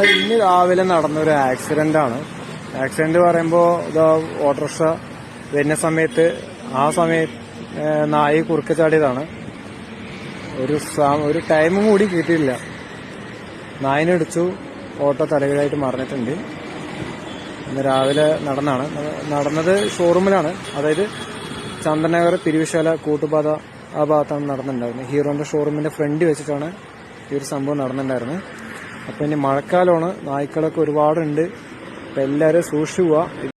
ഇന്ന് രാവിലെ നടന്നൊരു ആക്സിഡന്റ് ആണ്. ആക്സിഡന്റ് പറയുമ്പോൾ ഇതാ ഓട്ടോറിക്ഷ വരുന്ന സമയത്ത് നായി കുറുക്കെ ചാടിയതാണ്. ഒരു ടൈമും കൂടി കിട്ടിയില്ല. നായിനിടിച്ചു, ഓട്ടോ തലകീഴായിട്ട് മറിഞ്ഞിട്ടുണ്ട്. ഇന്ന് രാവിലെ നടന്നത് ഷോറൂമിലാണ്. അതായത് ചന്ദനനഗർ പിരിവിശാല കൂട്ടുപാത ആ ഭാഗത്താണ് നടന്നിട്ടുണ്ടായിരുന്നത്. ഹീറോന്റെ ഷോറൂമിന്റെ ഫ്രണ്ട് വെച്ചിട്ടാണ് ഈ ഒരു സംഭവം നടന്നിട്ടുണ്ടായിരുന്നത്. അപ്പൊ ഇനി മഴക്കാലമാണ്, നായ്ക്കളൊക്കെ ഒരുപാടുണ്ട്. അപ്പൊ എല്ലാവരും സൂക്ഷിച്ചു പോവുക.